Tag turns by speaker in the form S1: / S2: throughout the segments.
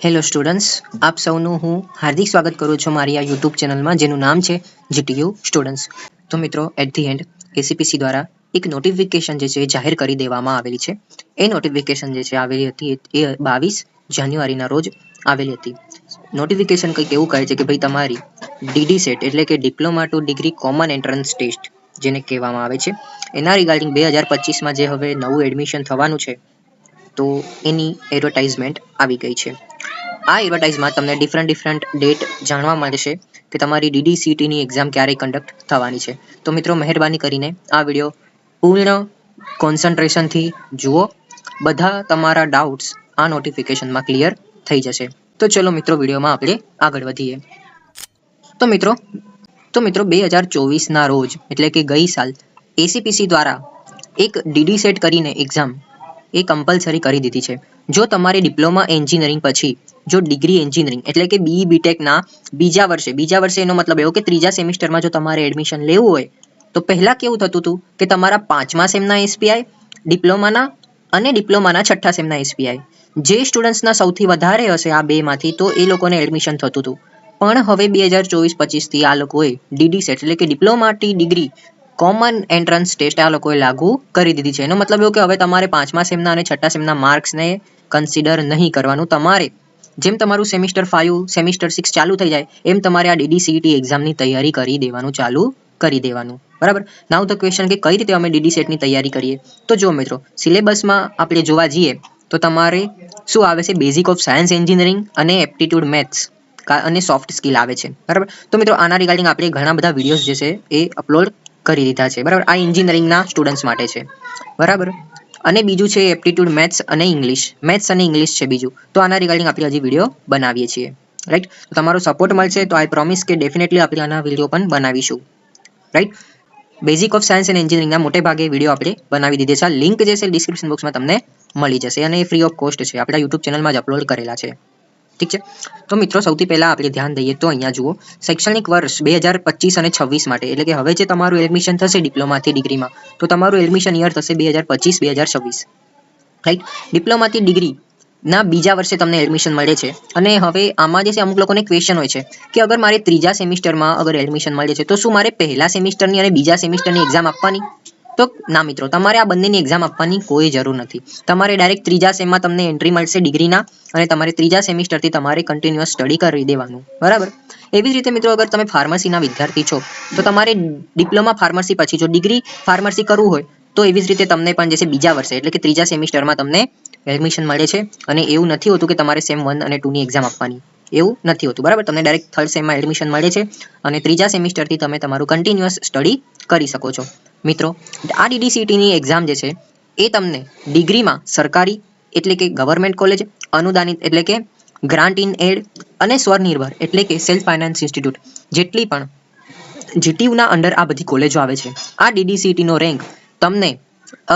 S1: Hello students, આપ સૌનું હું હાર્દિક સ્વાગત કરું છું મારી આ યુટ્યુબ ચેનલમાં જેનું નામ છે જીટીયુ સ્ટુડન્ટ્સ. તો મિત્રો, એટ ધી એન્ડ એસીપીસી દ્વારા એક નોટિફિકેશન જે છે એ જાહેર કરી દેવામાં આવેલી છે. એ નોટિફિકેશન જે છે આવેલી હતી એ 22 જાન્યુઆરીના રોજ આવેલી હતી. નોટિફિકેશન કંઈક એવું કહે છે કે ભાઈ તમારી ડીડી સેટ એટલે કે diploma to degree common entrance test જેને કહેવામાં આવે છે એના રિગાર્ડિંગ 2025માં જે હવે નવું એડમિશન થવાનું છે તો એની એડવર્ટાઇઝમેન્ટ આવી ગઈ છે. આ એડવર્ટાઇઝમાં તમને ડિફરન્ટ ડેટ જાણવા મળશે કે તમારી ડીડીસીટીની એક્ઝામ ક્યારે કન્ડક્ટ થવાની છે. તો મિત્રો, મહેરબાની કરીને આ વિડીયો પૂર્ણ કોન્સન્ટ્રેશનથી જુઓ. બધા તમારા ડાઉટ્સ આ નોટિફિકેશનમાં ક્લિયર થઈ જશે. તો ચલો મિત્રો, વિડીયોમાં આપણે આગળ વધીએ. તો મિત્રો 2024ના રોજ એટલે કે ગઈ સાલ એસીપીસી દ્વારા એક ડીડી સેટ કરીને એક્ઝામ એ કમ્પલસરી કરી દીધી છે. જો તમારે ડિપ્લોમા એન્જિનિયરિંગ પછી જો ડિગ્રી એન્જિનિયરિંગ એટલે કે બીઈ બીટેકના બીજા વર્ષે એનો મતલબ એવો કે ત્રીજા સેમિસ્ટરમાં જો તમારે એડમિશન લેવું હોય તો પહેલા કેવું થતું હતું કે તમારા 5મા સેમના એસપીઆઈ ડિપ્લોમાના અને ડિપ્લોમાના 6ઠ્ઠા સેમના એસપીઆઈ જે સ્ટુડન્ટ્સના સૌથી વધારે હશે આ બેમાંથી તો એ લોકોને એડમિશન થતું હતું. પણ હવે 2024-25થી આ લોકોએ ડીડી સેટ એટલે કે diploma to degree common entrance test આ લોકોએ લાગુ કરી દીધી છે. એનો મતલબ એવો કે હવે તમારે 5મા સેમના અને 6ઠ્ઠા સેમના માર્ક્સને કન્સિડર નહીં કરવાનું. તમારે જેમ તમારું સેમિસ્ટર 5 સેમિસ્ટર 6 ચાલુ થઈ જાય એમ તમારે આ ડીડીસીટી એક્ઝામની તૈયારી કરી દેવાનું ચાલુ કરી દેવાનું. બરાબર. નાઉ ધ ક્વેશ્ચન કે કઈ રીતે અમે ડીડી સેટની તૈયારી કરીએ. તો જો મિત્રો, સિલેબસમાં આપણે જોવા જઈએ તો તમારે શું આવે છે, બેઝિક ઓફ સાયન્સ એન્જિનિયરિંગ અને એપ્ટિટ્યુડ મેથ્સ અને સોફ્ટ સ્કિલ આવે છે. બરાબર. તો મિત્રો, આના રિગાર્ડિંગ આપણે ઘણા બધા વિડીયોઝ જે છે એ અપલોડ કરી દીધા છે. બરાબર. આ એન્જિનિયરિંગના સ્ટુડન્ટ્સ માટે છે. બરાબર. અને બીજું છે એપ્ટિટ્યુડ મેથ્સ અને ઇંગ્લિશ છે બીજું. તો આના રિગાર્ડિંગ આપણે હજી વિડીયો બનાવીએ છીએ. રાઈટ. તો તમારો સપોર્ટ મળશે તો આઈ પ્રોમિસ કે ડેફિનેટલી આપણે આના વિડીયો પણ બનાવીશું. Right. Basic of science and એન્જિનિયરિંગના મોટે ભાગે વિડીયો આપણે બનાવી દીધે છે. લિંક જે છે ડિસ્ક્રિપ્શન બોક્સમાં તમને મળી જશે અને એ ફ્રી ઓફ કોસ્ટ છે. આપણા યુટ્યુબ ચેનલમાં જ અપલોડ કરેલા છે. ઠીક છે. તો મિત્રો, સૌથી પહેલા આપણે ધ્યાન દઈએ તો અહીંયા જુઓ, શૈક્ષણિક વર્ષ 2025 અને 26 માટે એટલે કે હવે જે તમારું એડમિશન થશે ડિપ્લોમાથી ડિગ્રીમાં તો તમારું એડમિશન યર થશે 2025-2026. રાઈટ. ડિપ્લોમાથી ડિગ્રીના બીજા વર્ષે તમને એડમિશન મળે છે. અને હવે આમાં જે છે અમુક લોકોને ક્વેશ્ચન હોય છે કે અગર મારે ત્રીજા સેમિસ્ટરમાં અગર એડમિશન મળે છે તો શું મારે પહેલા સેમિસ્ટરની અને બીજા સેમિસ્ટરની એક્ઝામ આપવાની? તો ના મિત્રો, તમારે આ બંનેની એક્ઝામ આપવાની કોઈ જરૂર નથી. તમારે ડાયરેક્ટ ત્રીજા સેમમાં તમને એન્ટ્રી મળશે ડિગ્રીના અને તમારે ત્રીજા સેમિસ્ટરથી તમારે કન્ટિન્યુઅસ સ્ટડી કરી દેવાનું. બરાબર. એવી જ રીતે મિત્રો, અગર તમે ફાર્મસીના વિદ્યાર્થી છો તો તમારે ડિપ્લોમા ફાર્મસી પછી જો ડિગ્રી ફાર્મસી કરવું હોય તો એવી જ રીતે તમને પણ જે છે બીજા વર્ષે એટલે કે ત્રીજા સેમિસ્ટરમાં તમને એડમિશન મળે છે. અને એવું નથી હોતું કે તમારે સેમ 1 અને 2ની એક્ઝામ આપવાની. એવું નથી હોતું. બરાબર. તમને ડાયરેક્ટ થર્ડ સેમમાં એડમિશન મળે છે અને ત્રીજા સેમિસ્ટરથી તમે તમારું કન્ટિન્યુઅસ સ્ટડી કરી શકો છો. મિત્રો, આ ડીડીસીટીની એક્ઝામ જે છે એ તમને ડિગ્રીમાં સરકારી એટલે કે ગવર્મેન્ટ કોલેજ, અનુદાનિત એટલે કે ગ્રાન્ટ ઇન એડ અને સ્વનિર્ભર એટલે કે સેલ્ફ ફાઇનાન્સ ઇન્સ્ટિટ્યૂટ જેટલી પણ જીટીયુના અંડર આ બધી કોલેજો આવે છે. આ ડીડીસીટીનો રેન્ક તમને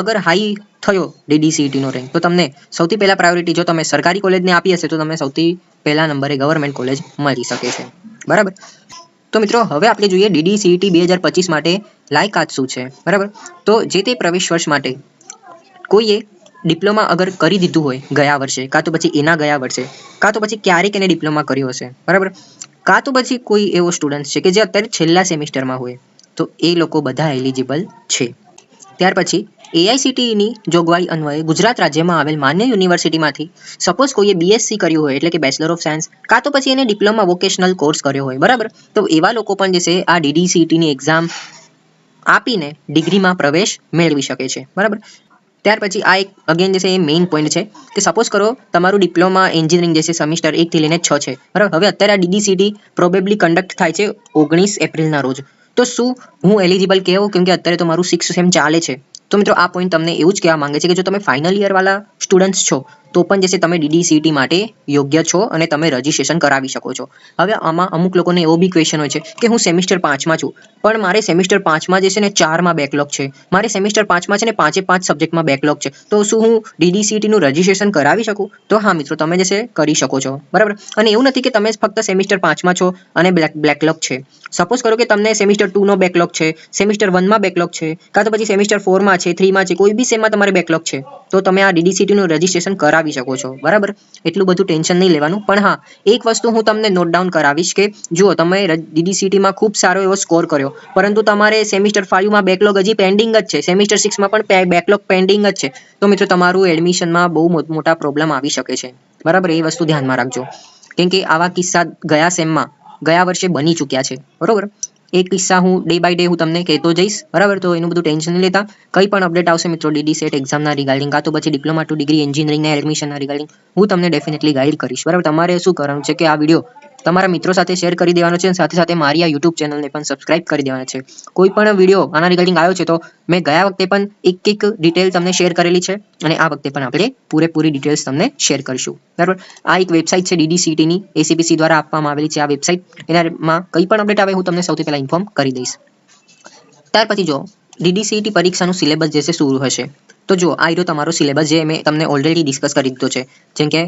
S1: અગર હાઈ થયો ડીડીસીટીનો રેન્ક તો તમને સૌથી પહેલા પ્રાયોરિટી જો તમે સરકારી કોલેજને આપી હશે તો તમને સૌથી પહેલા નંબરે ગવર્મેન્ટ કોલેજ મળી શકે છે. બરાબર. તો મિત્રો, હવે આપણે જોઈએ ડીડીસીટી 2025 માટે લાયકાત શું છે. બરાબર. તો જે તે પ્રવેશ વર્ષ માટે કોઈએ ડિપ્લોમા અગર કરી દીધું હોય ગયા વર્ષે કાં તો પછી એના ગયા વર્ષે કાં તો પછી ક્યારેક એને ડિપ્લોમા કર્યો હશે. બરાબર. કાં તો પછી કોઈ એવો સ્ટુડન્ટ છે કે જે અત્યારે છેલ્લા સેમિસ્ટરમાં હોય તો એ લોકો બધા એલિજિબલ છે. ત્યાર પછી એઆઈસીટીઈની જોગવાઈ અન્વયે ગુજરાત રાજ્યમાં આવેલ માન્ય યુનિવર્સિટીમાંથી સપોઝ કોઈએ બીએસસી કર્યું હોય એટલે કે બેચલર ઓફ સાયન્સ કાં તો પછી એને ડિપ્લોમા વોકેશનલ કોર્સ કર્યો હોય. બરાબર. તો એવા લોકો પણ જે છે આ ડીડીસીટીની એક્ઝામ આપીને ડિગ્રીમાં પ્રવેશ મેળવી શકે છે. બરાબર. ત્યાર પછી આ એક અગેન જે છે એ મેઇન પોઈન્ટ છે કે સપોઝ કરો તમારું ડિપ્લોમા એન્જિનિયરિંગ જે છે સેમિસ્ટર 1 થી લઈને 6 છે. બરાબર. હવે અત્યારે આ ડીડીસીટી પ્રોબેબલી કન્ડક્ટ થાય છે 19 એપ્રિલના રોજ. તો શું હું એલિજિબલ કહેવું કેમ કે અત્યારે તો મારું 6th સેમ ચાલે છે. તો મિત્રો, આ પોઈન્ટ તમને એવું જ કહેવા માંગે છે કે જો તમે ફાઇનલ યર વાળા સ્ટુડન્ટ્સ છો તો પણ જે છે તમે ડીડીસીટી માટે યોગ્ય છો અને તમે રજીસ્ટ્રેશન કરાવી શકો છો. હવે આમાં અમુક લોકોને એવો બી ક્વેશ્ચન હોય છે કે હું સેમિસ્ટર 5માં છું પણ મારે સેમિસ્ટર 5માં જે છે ને 4માં બેકલોગ છે, મારે સેમિસ્ટર 5માં છે ને 5 સબ્જેક્ટમાં બેકલોગ છે, તો શું હું ડીડીસીટીનું રજીસ્ટ્રેશન કરાવી શકું? તો હા મિત્રો, તમે જે છે કરી શકો છો. બરાબર. અને એવું નથી કે તમે ફક્ત સેમિસ્ટર 5માં છો અને બેકલોગ છે. સપોઝ કરો કે તમને સેમિસ્ટર 2નો બેકલોગ છે, સેમિસ્ટર 1માં બેકલોગ છે કાં તો પછી સેમિસ્ટર 4માં છે, 3માં છે, કોઈ બી સેમમાં તમારે બેકલોગ છે તો તમે આ ડીડીસીટીનું રજીસ્ટ્રેશન કરાવી કરાવી શકો છો, બરાબર. એટલું બધું ટેન્શન નહીં લેવાનું. પણ હા, એક વસ્તુ હું તમને નોટ ડાઉન કરાવીશ કે જુઓ, તમે DDCTમાં ખૂબ સારો એવો સ્કોર કર્યો, પરંતુ તમારે સેમિસ્ટર 5માં બેકલોગ હજી પેન્ડિંગ જ છે, સેમિસ્ટર 6માં પણ બેકલોગ પેન્ડિંગ જ છે, તો મિત્રો તમારું એડમિશનમાં બહુ મોટા પ્રોબ્લેમ આવી શકે છે, બરાબર. એ વસ્તુ ધ્યાનમાં રાખજો, કેમ કે આવા કિસ્સા ગયા વર્ષે બની ચૂક્યા છે, બરાબર. એ કિસ્સા હું ડે બાય ડે હું તમને કહેતો જઈશ, બરાબર. તો એનું બધું ટેન્શન નહીં લેતા. કંઈ પણ અપડેટ આવશે મિત્રો DD સેટ એક્ઝામના રિગાર્ડિંગ, કાં તો પછી ડિપ્લોમા ટુ ડિગ્રી એન્જિનિયરિંગના એડમિશનના રિગાર્ડિંગ હું તમને ડેફિનેટલી ગાઈડ કરીશ, બરાબર. તમારે શું કરવાનું છે કે આ વિડીયો તમારા મિત્રો સાથે શેર કરી દેવાનો છે અને સાથે સાથે મારી આ YouTube ચેનલને પણ સબસ્ક્રાઇબ કરી દેવાના છે. કોઈ પણ વિડીયો આના રિગાર્ડિંગ આવ્યો છે તો મેં ગયા વખતે પણ એક ડિટેલ તમને શેર કરેલી છે અને આ વખતે પણ આપણે પૂરેપૂરી ડિટેલ્સ તમને શેર કરીશું, બરાબર. આ એક વેબસાઇટ છે DDCTની, ACPC દ્વારા આપવામાં આવેલી છે આ વેબસાઇટ. એનામાં કંઈ પણ અપડેટ આવે હું તમને સૌથી પહેલા ઇન્ફોર્મ કરી દઈશ. ત્યાર પછી જો DDCT પરીક્ષાનું સિલેબસ જે છે શું હશે, તો જો આ રહ્યો તમારો સિલેબસ જે મેં તમને ઓલરેડી ડિસ્કસ કરી દીધો છે. જેમ કે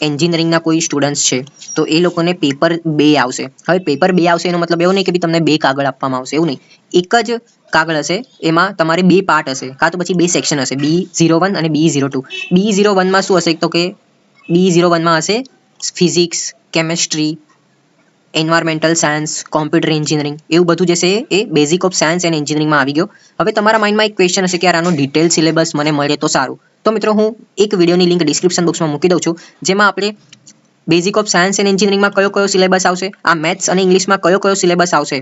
S1: એન્જિનિયરિંગના કોઈ સ્ટુડન્ટ્સ છે તો એ લોકોને પેપર 2 આવશે. હવે પેપર 2 આવશે એનો મતલબ એવો નહીં કે તમને 2 કાગળ આપવામાં આવશે, એવું નહીં. એક જ કાગળ હશે, એમાં તમારે 2 પાર્ટ હશે, કાં તો પછી 2 સેક્શન હશે, B01 અને B02. B01માં શું હશે તો કે B01માં હશે physics, chemistry, environmental science, computer engineering, એવું બધું જે છે એ બેઝિક ઓફ સાયન્સ એન્ડ એન્જિનિયરિંગમાં આવી ગયો. હવે તમારા માઇન્ડમાં એક ક્વેશ્ચન હશે કે યાર આનો ડિટેલ સિલેબસ મને મળે તો સારું. તો મિત્રો હું એક વિડીયોની લિંક ડિસ્ક્રિપ્શન બોક્સમાં મૂકી દઉં છું, જેમાં આપણે બેઝિક ઓફ સાયન્સ એન્ડ એન્જિનિયરિંગમાં કયો સિલેબસ આવશે, આ મેથ્સ અને ઇંગ્લિશમાં કયો સિલેબસ આવશે,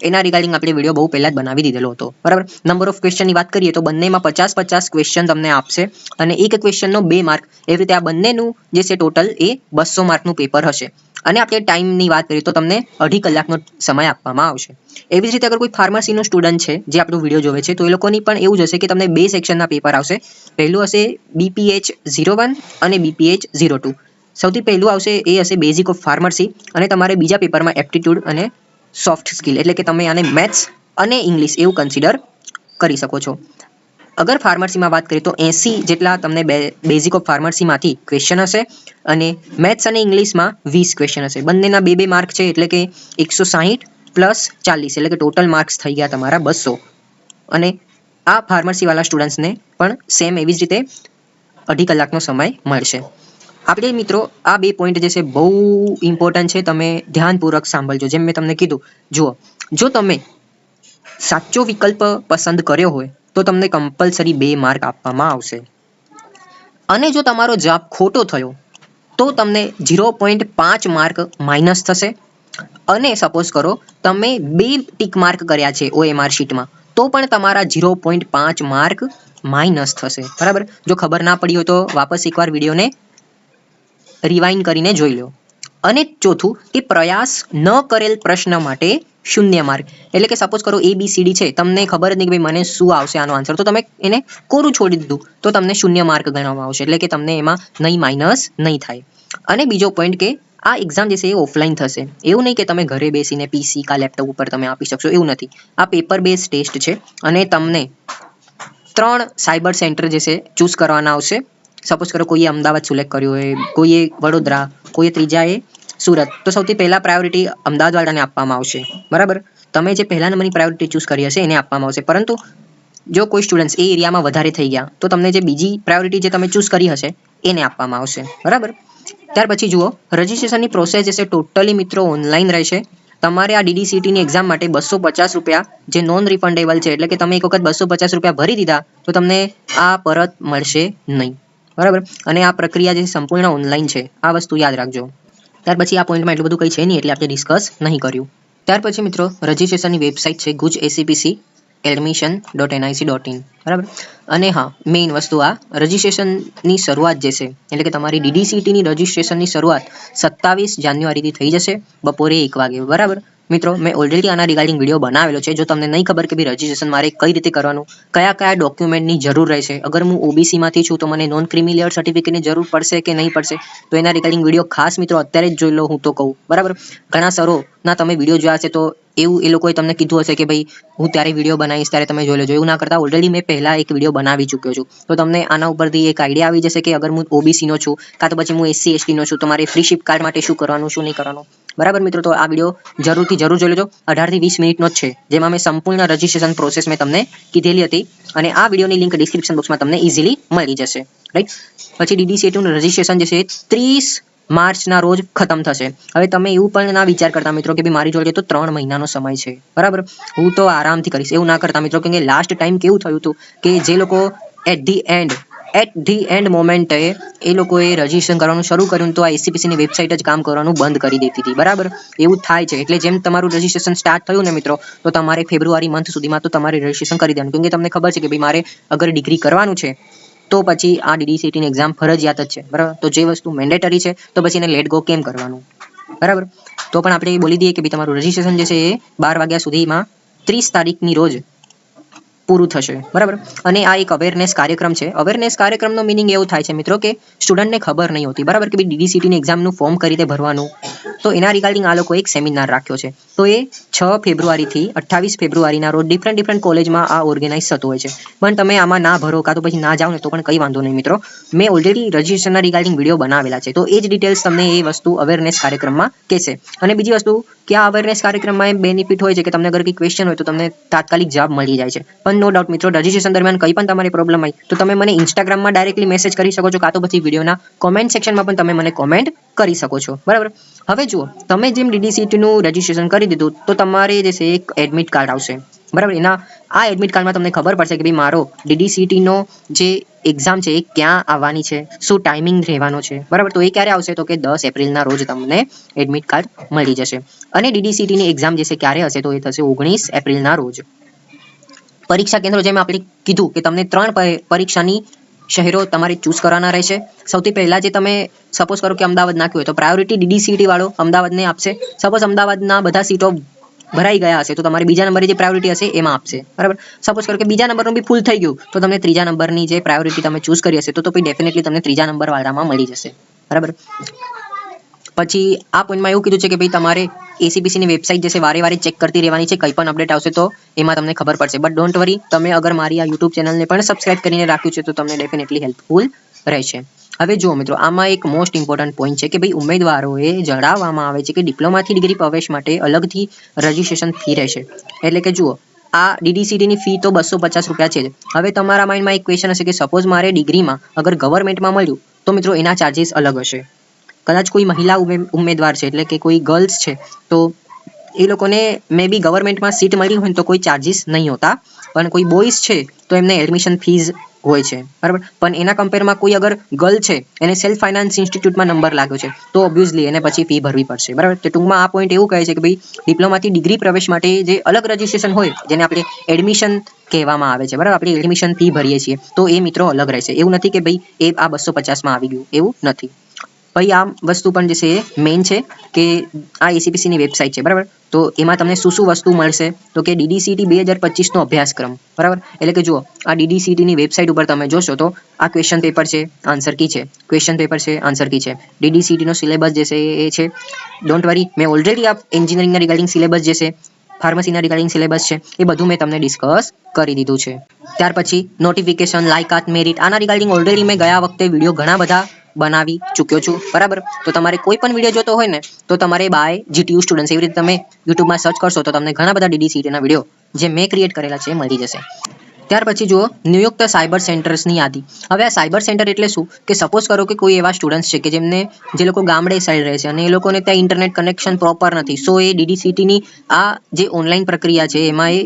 S1: એના રિગાર્ડિંગ આપણે વિડીયો બહુ પહેલા જ બનાવી દીધેલો હતો, બરાબર. નંબર ઓફ ક્વેશ્ચનની વાત કરીએ તો બંનેમાં 50-50 ક્વેશ્ચન તમને આપશે અને એક ક્વેશ્ચનનો 2 માર્ક. એવી રીતે આ બંનેનું જે છે ટોટલ એ 200 માર્કનું પેપર હશે. અને આપણે ટાઈમની વાત કરીએ તો તમને 2.5 કલાકનો સમય આપવામાં આવશે. એવી જ રીતે અગર કોઈ ફાર્મસીનો સ્ટુડન્ટ છે જે આપણો વિડીયો જોવે છે તો એ લોકોની પણ એવું જ હશે કે તમને 2 સેક્શનના પેપર આવશે. પહેલું હશે BPH 01 અને BPH 02. સૌથી પહેલું આવશે એ હશે બેઝિક ઓફ ફાર્મસી અને તમારે બીજા પેપરમાં એપ્ટિટ્યૂડ અને સોફ્ટ સ્કિલ, એટલે કે તમે આને મેથ્સ અને ઇંગ્લિશ એવું કન્સિડર કરી શકો છો. અગર ફાર્મસીમાં વાત કરીએ તો 80 જેટલા તમને બેઝિક ઓફ ફાર્મસીમાંથી ક્વેશ્ચન હશે અને મેથ્સ અને ઇંગ્લિશમાં 20 ક્વેશ્ચન હશે. બંનેના 2-2 માર્ક છે, એટલે કે 160 + 40, એટલે કે ટોટલ માર્ક્સ થઈ ગયા તમારા 200. અને આ ફાર્મસીવાળા સ્ટુડન્ટ્સને પણ સેમ એવી જ રીતે 2.5 કલાકનો સમય મળશે. આપણે મિત્રો આ 2 પોઈન્ટ જે છે બહુ ઇમ્પોર્ટન્ટ છે, તમે ધ્યાનપૂર્વક સાંભળજો. જેમ મેં તમને કીધું, જુઓ, જો તમે સાચો વિકલ્પ પસંદ કર્યો હોય તો તમને કમ્પલસરી 2 માર્ક આપવામાં આવશે અને જો તમારો જવાબ ખોટો થયો તો તમને 0.5 માર્ક માઇનસ થશે. અને સપોઝ કરો તમે 2 ટીક માર્ક કર્યા છે OMR શીટમાં તો પણ તમારા 0.5 માર્ક માઇનસ થશે, બરાબર. જો ખબર ના પડી હોય તો વાપસ એકવાર વિડીયોને રિવાઇન્ડ કરીને જોઈ લો. અને ચોથું કે પ્રયાસ ન કરેલ પ્રશ્ન માટે 0 માર્ક, એટલે કે સપોઝ કરો ABCD છે, તમને ખબર જ નહીં કે ભાઈ મને શું આવશે આનો આન્સર, તો તમે એને કોરું છોડી દીધું તો તમને 0 માર્ક ગણવામાં આવશે, એટલે કે તમને એમાં નહીં માઇનસ નહીં થાય. અને બીજો પોઈન્ટ કે આ એક્ઝામ જે છે એ ઓફલાઈન થશે, એવું નહીં કે તમે ઘરે બેસીને PC કા લેપટોપ ઉપર તમે આપી શકશો, એવું નથી. આ પેપર બેઝ ટેસ્ટ છે અને તમને 3 સાયબર સેન્ટર જે છે ચૂઝ કરવાના આવશે. સપોઝ કરો કોઈએ અમદાવાદ સિલેક્ટ કર્યું હોય, કોઈએ વડોદરા, કોઈએ ત્રીજાએ સુરત, તો સૌથી પહેલા પ્રાયોરિટી અમદાવાદવાળાને આપવામાં આવશે, બરાબર. તમે જે પહેલા નંબરની પ્રાયોરિટી ચૂઝ કરી હશે એને આપવામાં આવશે. પરંતુ જો કોઈ સ્ટુડન્ટ્સ એ એરિયામાં વધારે થઈ ગયા તો તમને જે બીજી પ્રાયોરિટી જે તમે ચૂઝ કરી હશે એને આપવામાં આવશે, બરાબર. ત્યાર પછી જુઓ, રજિસ્ટ્રેશનની પ્રોસેસ જે છે ટોટલી મિત્રો ઓનલાઈન રહેશે. તમારે આ DDCTની એક્ઝામ માટે 250 રૂપિયા જે નોન રિફંડેબલ છે, એટલે કે તમે એક વખત 250 રૂપિયા ભરી દીધા તો તમને આ પરત મળશે નહીં, બરાબર. અને આ પ્રક્રિયા જે સંપૂર્ણ ઓનલાઈન છે, આ વસ્તુ યાદ રાખજો. ત્યાર પછી આ પોઈન્ટમાં એટલું બધું કંઈ છે નહીં, એટલે આપણે ડિસ્કસ નહીં કર્યું. ત્યાર પછી મિત્રો રજિસ્ટ્રેશનની વેબસાઇટ છે ગુજ ACPC admission.nic.in, બરાબર. અને હા, મેઇન વસ્તુ આ રજિસ્ટ્રેશનની શરૂઆત જે છે, એટલે કે તમારી DDCTની રજિસ્ટ્રેશનની શરૂઆત 27 જાન્યુઆરીથી થઈ જશે બપોરે 1 વાગે, બરાબર. મિત્રો મેં ઓલરેડી આના રિગાર્ડિંગ વિડીયો બનાવેલો છે. જો તમને નહીં ખબર કે ભાઈ રજિસ્ટ્રેશન મારે કઈ રીતે કરવાનું, કયા ડોક્યુમેન્ટની જરૂર રહેશે, અગર હું OBCમાંથી છું તો મને નોન ક્રિમી લેયર સર્ટિફિકેટની જરૂર પડશે કે નહીં પડશે, તો એના રિગાર્ડિંગ વિડીયો ખાસ મિત્રો અત્યારે જ જોઈ લો, હું તો કહું, બરાબર. ઘણા સરોના તમે વિડીયો જોયા છે તો એવું એ લોકોએ તમને કીધું હશે કે ભાઈ હું ત્યારે વિડીયો બનાવીશ ત્યારે તમે જોઈ લેજો. એવું ના કરતા, ઓલરેડી મેં પહેલા એક વિડીયો બનાવી ચૂક્યો છું, તો તમને આના ઉપરથી એક આઈડિયા આવી જશે કે અગર હું OBCનો છું કાં તો પછી હું SC ST નો છું તો મારે ફ્રી શિપ કાર્ડ માટે શું કરવાનું, શું નહીં કરવાનું. બરાબર મિત્રો, તો આ વિડીયો જરૂર જોઈ લેજો. 18 થી 20 મિનિટનો જ છે, જેમાં મેં સંપૂર્ણ રજિસ્ટ્રેશન પ્રોસેસ મેં તમને કીધેલી હતી અને આ વિડીયોની લિંક ડિસ્ક્રિપ્શન બોક્સમાં તમને ઇઝીલી મળી જશે, રાઈટ. પછી DDCA2નું રજિસ્ટ્રેશન જે છે 30 માર્ચના રોજ ખતમ થશે. હવે તમે એવું પણ ના વિચાર કરતા મિત્રો કે ભાઈ મારી જોડે તો 3 મહિનાનો સમય છે, બરાબર, હું તો આરામથી કરીશ, એવું ના કરતા મિત્રો. કેમ કે લાસ્ટ ટાઈમ કેવું થયું હતું કે જે લોકો એટ ધી એન્ડ મોમેન્ટે એ લોકોએ રજિસ્ટ્રેશન કરવાનું શરૂ કર્યું તો આ એસસીપીસીની વેબસાઇટ જ કામ કરવાનું બંધ કરી દેતી હતી, બરાબર. એવું થાય છે. એટલે જેમ તમારું રજિસ્ટ્રેશન સ્ટાર્ટ થયું ને મિત્રો, તો તમારે ફેબ્રુઆરી મંથ સુધીમાં તો તમારે રજિસ્ટ્રેશન કરી દેવાનું. કેમ કે તમને ખબર છે કે ભાઈ મારે અગર ડિગ્રી કરવાનું છે તો પછી આ DDCATની એક્ઝામ ફરજિયાત જ છે, બરાબર. તો જે વસ્તુ મેન્ડેટરી છે તો પછી એને લેટ ગો કેમ કરવાનું, બરાબર. તો પણ આપણે બોલી દઈએ કે ભાઈ તમારું રજિસ્ટ્રેશન જે છે એ 12 વાગ્યા સુધીમાં 30 તારીખની રોજ પૂરું થશે, બરાબર. અને આ એક અવેરનેસ કાર્યક્રમ છે. અવેરનેસ કાર્યક્રમનો મિનિંગ એવું થાય છે મિત્રો કે સ્ટુડન્ટને ખબર નહીં હોતી, બરાબર, કે ભાઈ DDCATની એક્ઝામનું ફોર્મ કઈ રીતે ભરવાનું. તો એના રિગાર્ડિંગ આ લોકો એક સેમિનાર રાખ્યો છે. તો એ 6 ફેબ્રુઆરીથી 28 ફેબ્રુઆરીના રોજ ડિફરન્ટ કોલેજમાં આ ઓર્ગેનાઇઝ થતું હોય છે. પણ તમે આમાં ના ભરો કાં તો પછી ના જાઓ ને તો પણ કંઈ વાંધો નહીં મિત્રો. મેં ઓલરેડી રજિસ્ટ્રેશનના રિગાર્ડિંગ વિડીયો બનાવેલા છે, તો એ જ ડિટેલ્સ તમને એ વસ્તુ અવેરનેસ કાર્યક્રમમાં કહેશે. અને બીજી વસ્તુ કે આ અવેરનેસ કાર્યક્રમમાં એ બેનિફિટ હોય છે કે તમને અગર કંઈ ક્વેશ્ચન હોય તો તમને તાત્કાલિક જવાબ મળી જાય છે. પણ નો ડાઉટ મિત્રો, રજિસ્ટ્રેશન દરમિયાન કંઈ પણ તમારી પ્રોબ્લેમ હોય તો તમે મને ઇન્સ્ટાગ્રામમાં ડાયરેક્ટલી મેસેજ કરી શકો છો, કાં તો પછી વિડીયોના કોમેન્ટ સેક્શનમાં પણ તમે મને કોમેન્ટ કરી શકો છો, બરાબર. હવે જુઓ, તમે જેમ DDCATનું રજિસ્ટ્રેશન કરી દીધું તો તમારે જે છે એક એડમિટ કાર્ડ આવશે, બરાબર. આ એડમિટ કાર્ડમાં તમને ખબર પડશે કે ભાઈ મારો DDCATનો જે એક્ઝામ છે એ ક્યાં આવવાની છે, શું ટાઈમિંગ રહેવાનો છે, બરાબર. તો એ ક્યારે આવશે તો કે 10 એપ્રિલના રોજ તમને એડમિટ કાર્ડ મળી જશે. અને DDCATની એક્ઝામ જે છે ક્યારે હશે તો એ થશે 19 એપ્રિલના રોજ. પરીક્ષા કેન્દ્રો જેમ આપણે કીધું કે તમને 3 પરીક્ષાની શહેરો તમારે ચૂઝ કરવાના રહેશે. સૌથી પહેલા જે તમે સપોઝ કરો કે અમદાવાદ નાખ્યું હોય તો પ્રાયોરિટી DDCAT વાળો અમદાવાદને આપશે. સપોઝ અમદાવાદના બધા સીટો ભરાઈ ગયા હશે તો તમારે બીજા નંબરે જે પ્રાયોરિટી હશે એમાં આપશે, બરાબર. સપોઝ કરો કે બીજા નંબરનું બી ફૂલ થઈ ગયું તો તમને ત્રીજા નંબરની જે પ્રાયોરિટી તમે ચૂઝ કરી હશે તો પછી ડેફિનેટલી તમને ત્રીજા નંબર વાળામાં મળી જશે, બરાબર. પછી આ પોઈન્ટમાં એવું કીધું છે કે ભાઈ તમારે એસીપીસીની વેબસાઇટ જે છે વારે ચેક કરતી રહેવાની છે. કંઈ પણ અપડેટ આવશે તો એમાં તમને ખબર પડશે. બટ ડોન્ટ વરી, તમે અગર મારી આ યુટ્યુબ ચેનલને પણ સબસ્ક્રાઇબ કરીને રાખ્યું છે તો તમને ડેફિનેટલી હેલ્પફુલ રહેશે. હવે જુઓ મિત્રો, આમાં એક મોસ્ટ ઇમ્પોર્ટન્ટ પોઈન્ટ છે કે ભાઈ ઉમેદવારોએ જણાવવામાં આવે છે કે ડિપ્લોમાથી ડિગ્રી પ્રવેશ માટે અલગથી રજિસ્ટ્રેશન ફી રહેશે. એટલે કે જુઓ, આ DDCATની ફી તો 250 રૂપિયા છે જ. હવે તમારા માઇન્ડમાં એક ક્વેશ્ચન હશે કે સપોઝ મારે ડિગ્રીમાં અગર ગવર્મેન્ટમાં મળ્યું તો મિત્રો એના ચાર્જિસ અલગ હશે. કદાચ કોઈ મહિલા ઉમેદવાર છે એટલે કે કોઈ ગર્લ્સ છે તો એ લોકોને મે બી ગવર્મેન્ટમાં સીટ મળી હોય તો કોઈ ચાર્જિસ નહીં હોતા, પણ કોઈ બોયઝ છે તો એમને એડમિશન ફીઝ હોય છે, બરાબર. પણ એના કમ્પેરમાં કોઈ અગર ગર્લ છે એને સેલ્ફ ફાઇનાન્સ ઇન્સ્ટિટ્યૂટમાં નંબર લાગ્યો છે તો ઓબ્વિયસલી એને પછી ફી ભરવી પડશે, બરાબર. તો ટૂંકમાં આ પોઈન્ટ એવું કહે છે કે ભાઈ ડિપ્લોમાથી ડિગ્રી પ્રવેશ માટે જે અલગ રજિસ્ટ્રેશન હોય જેને આપણે એડમિશન કહેવામાં આવે છે, બરાબર. આપણે એડમિશન ફી ભરીએ છીએ તો એ મિત્રો અલગ રહેશે. એવું નથી કે ભાઈ એ આ 250માં આવી ગયું, એવું નથી. ભાઈ આ વસ્તુ પણ જે છે એ મેઇન છે કે આ એસીપીસીની વેબસાઇટ છે, બરાબર. તો એમાં તમને શું વસ્તુ મળશે તો કે DDCAT 2025નો અભ્યાસક્રમ, બરાબર. એટલે કે જુઓ, આ DDCATની વેબસાઇટ ઉપર તમે જોશો તો આ ક્વેશ્ચન પેપર છે, આન્સર કી છે, ક્વેશ્ચન પેપર છે, આન્સર કી છે. DDCATનો સિલેબસ જે છે એ છે. ડોન્ટ વરી, મેં ઓલરેડી આ એન્જિનિયરિંગના રિગાર્ડિંગ સિલેબસ જે છે, ફાર્મસીના રિગાર્ડિંગ સિલેબસ છે એ બધું મેં તમને ડિસ્કસ કરી દીધું છે. ત્યાર પછી નોટિફિકેશન, લાયકાત, મેરિટ, આના રિગાર્ડિંગ ઓલરેડી મેં ગયા વખતે વિડીયો ઘણા બધા બનાવી ચૂક્યો છું, બરાબર. તો તમારે કોઈ પણ વિડીયો જોતો હોય ને તો તમારે બાય GTU સ્ટુડન્ટ્સ એવી રીતે તમે યુટ્યુબમાં સર્ચ કરશો તો તમને ઘણા બધા DDCATના વિડીયો જે મેં ક્રિએટ કરેલા છે મળી જશે. ત્યાર પછી જુઓ, નિયુક્ત સાયબર સેન્ટર્સની યાદી. હવે આ સાયબર સેન્ટર એટલે શું કે સપોઝ કરો કે કોઈ એવા સ્ટુડન્ટ્સ છે કે જે લોકો ગામડે સાઈડ રહે છે અને એ લોકોને ત્યાં ઇન્ટરનેટ કનેક્શન પ્રોપર નથી, સો એ DDCATની આ જે ઓનલાઈન પ્રક્રિયા છે એમાં એ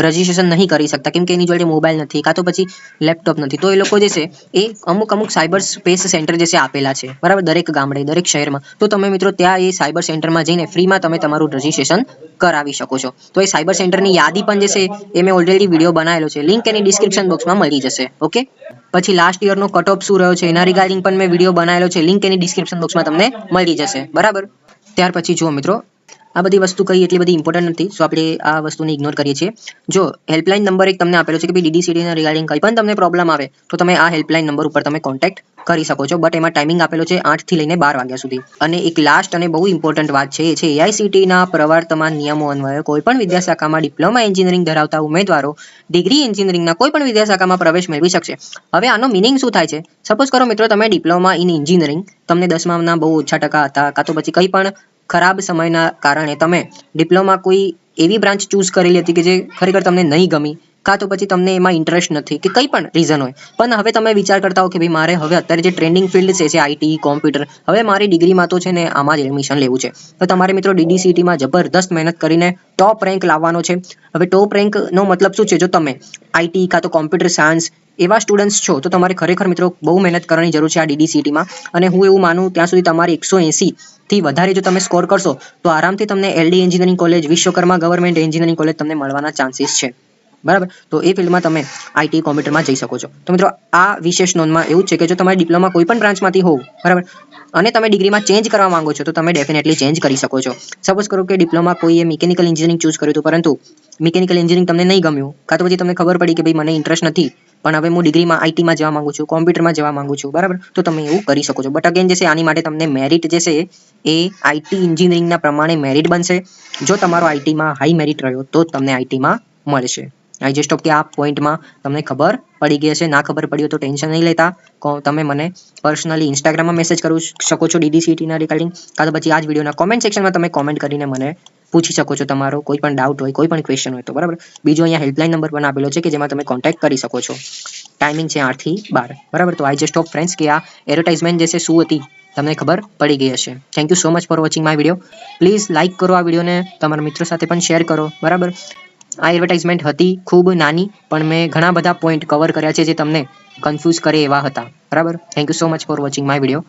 S1: રજિસ્ટ્રેશન નહીં કરી શકતા કેમ કે એની જોડે મોબાઈલ નથી કાં તો પછી લેપટોપ નથી. તો એ લોકો જે છે એ અમુક સાયબર સ્પેસ સેન્ટર જે છે આપેલા છે, બરાબર, દરેક ગામડે, દરેક શહેરમાં. તો તમે મિત્રો ત્યાં એ સાયબર સેન્ટરમાં જઈને ફ્રીમાં તમે તમારું રજિસ્ટ્રેશન કરાવી શકો છો. તો એ સાયબર સેન્ટરની યાદી પણ જે છે એ મેં ઓલરેડી વિડીયો બનાવેલો છે, લિંક એની ડિસ્ક્રિપ્શન બોક્સમાં મળી જશે, ઓકે. પછી લાસ્ટ યરનો કટ ઓફ શું રહ્યો છે એના રિગાર્ડિંગ પણ મેં વિડીયો બનાવેલો છે, લિંક એની ડિસ્ક્રિપ્શન બોક્સમાં તમને મળી જશે, બરાબર. ત્યાર પછી જુઓ મિત્રો, આ બધી વસ્તુ કઈ એટલી બધી ઇમ્પોર્ટન્ટ નથી, સો આપણે આ વસ્તુને ઇગ્નોર કરીએ છીએ. જો હેલ્પલાઇન નંબર એક તમને આપેલો છે કે ભાઈ DDCATના રિગાર્ડિંગ કંઈ પણ તમને પ્રોબ્લેમ આવે તો તમે આ હેલ્પલાઇન નંબર ઉપર તમે કોન્ટેક્ટ કરી શકો છો. બટ એમાં ટાઈમિંગ આપેલો છે 8 થી લઈને 12 વાગ્યા સુધી. અને એક લાસ્ટ અને બહુ ઇમ્પોર્ટન્ટ વાત છે એ છે AICTEના પ્રવર્તમાન નિયમો અન્વયે કોઈપણ વિદ્યાશાખામાં ડિપ્લોમા એન્જિનિયરિંગ ધરાવતા ઉમેદવારો ડિગ્રી એન્જિનિયરિંગના કોઈપણ વિદ્યાશાખામાં પ્રવેશ મેળવી શકશે. હવે આનો મિનિંગ શું થાય છે? સપોઝ કરો મિત્રો તમે ડિપ્લોમા ઇન એન્જિનિયરિંગ, તમને 10માના બહુ ઓછા ટકા હતા કાં તો પછી કંઈ પણ ખરાબ સમયના કારણે તમે ડિપ્લોમા કોઈ એવી બ્રાન્ચ ચૂઝ કરેલી હતી કે જે ખરેખર તમને નહીં ગમી, કાં તો પછી તમને એમાં ઇન્ટરેસ્ટ નથી કે કંઈ પણ રીઝન હોય, પણ હવે તમે વિચાર કરતા હો કે ભાઈ મારે હવે અત્યારે જે ટ્રેન્ડિંગ ફિલ્ડ છે આઈટી કોમ્પ્યુટર, હવે મારી ડિગ્રીમાં તો છે ને આમાં જ એડમિશન લેવું છે, તો તમારે મિત્રો DDCETમાં જબરદસ્ત મહેનત કરીને ટોપ રેન્ક લાવવાનો છે. હવે ટોપ રેન્કનો મતલબ શું છે? જો તમે આઈટી કાં તો કોમ્પ્યુટર સાયન્સ એવા સ્ટુડન્ટ્સ છો તો તમારે ખરેખર મિત્રો બહુ મહેનત કરવાની જરૂર છે આ DDCETમાં. અને હું એવું માનું ત્યાં સુધી તમારી 180 થી વધારે જો તમે સ્કોર કરશો તો આરામથી તમને LD engineering college, Vishwakarma government engineering college તમને મળવાના ચાન્સીસ છે. બરાબર, તો એ ફિલ્ડમાં તમે આઈટી કોમ્પ્યુટરમાં જઈ શકો છો. તો મિત્રો આ વિશેષ નોંધમાં એવું છે કે જો તમારે ડિપ્લોમા કોઈ પણ બ્રાન્ચમાંથી હોવ, બરાબર, અને તમે ડિગ્રીમાં ચેન્જ કરવા માંગો છો તો તમે ડેફિનેટલી ચેન્જ કરી શકો છો. સપોઝ કરો કે ડિપ્લોમા કોઈએ મિકેનિકલ એન્જિનિયરિંગ ચૂઝ કર્યું હતું, પરંતુ મિકેનિકલ એન્જિનિયરિંગ તમને નહીં ગમ્યું, કાં તો પછી તમને ખબર પડી કે ભાઈ મને ઇન્ટરેસ્ટ નથી, પણ હવે હું ડિગ્રીમાં આઈટીમાં જવા માંગુ છું, કોમ્પ્યુટરમાં જવા માંગુ છું, બરાબર, તો તમે એવું કરી શકો છો. બટ અગેન જે છે આની માટે તમને મેરિટ જે છે એ આઈટી એન્જિનિયરિંગના પ્રમાણે મેરિટ બનશે. જો તમારો આઈટીમાં હાઈ મેરિટ રહ્યો તો જ તમને આઈટીમાં મળશે. આઈ જસ્ટ હોપ કે આ પોઈન્ટમાં તમને ખબર પડી ગઈ હશે. ના ખબર પડી હોય તો ટેન્શન નહીં લેતા, તમે મને પર્સનલી ઇન્સ્ટાગ્રામમાં મેસેજ કરી શકો છો DDCETના રિગાર્ડિંગ, કાં તો પછી આ જ વિડીયોના કોમેન્ટ સેક્શનમાં તમે કોમેન્ટ કરીને મને પૂછી શકો છો તમારો કોઈ પણ ડાઉટ હોય, કોઈ પણ ક્વેશ્ચન હોય તો, બરાબર. બીજો અહીંયા હેલ્પલાઇન નંબર પણ આપેલો છે કે જેમાં તમે કોન્ટેક્ટ કરી શકો છો. ટાઈમિંગ છે 8 થી 12, બરાબર. તો આઈ જસ્ટ હોપ ફ્રેન્ડ્સ કે આ એડવર્ટાઇઝમેન્ટ જે છે શું હતી તમને ખબર પડી ગઈ હશે. Thank you so much for watching my video. Please like કરો આ વિડીયોને, તમારા મિત્રો સાથે પણ શેર કરો, બરાબર. આ એડવર્ટાઇઝમેન્ટ હતી ખૂબ નાની, પણ મેં ઘણા બધા પોઈન્ટ કવર કર્યા છે જે તમને કન્ફ્યુઝ કરે એવા હતા, બરાબર. Thank you so much for watching my video.